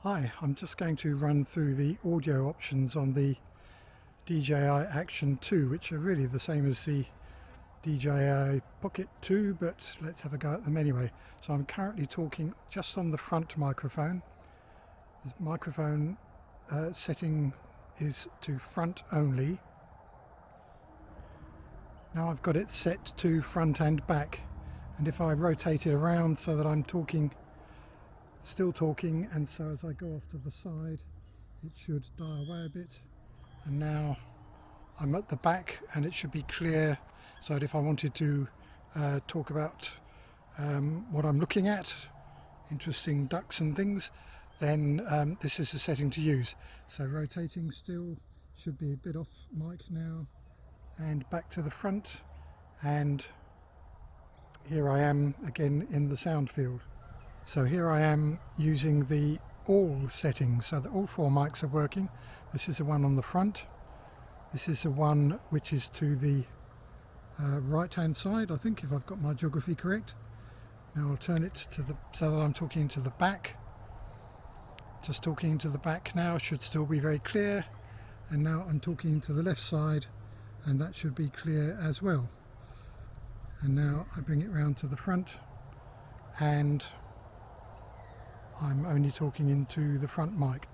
Hi, I'm just going to run through the audio options on the DJI Action 2, which are really the same as the DJI Pocket 2, but let's have a go at them anyway. So I'm currently talking just on the front microphone. The microphone setting is to front only. Now I've got it set to front and back, and if I rotate it around so that I'm still talking, and so as I go off to the side it should die away a bit, and now I'm at the back and it should be clear, so that if I wanted to talk about what I'm looking at, interesting ducks and things, then this is the setting to use. So rotating still, should be a bit off mic now, and back to the front, and here I am again in the sound field. So here I am using the all settings, so that all four mics are working. This is the one on the front. This is the one which is to the right hand side, I think, if I've got my geography correct. Now I'll turn it to so that I'm talking to the back. Just talking to the back now, should still be very clear. And now I'm talking to the left side, and that should be clear as well. And now I bring it round to the front, and I'm only talking into the front mic.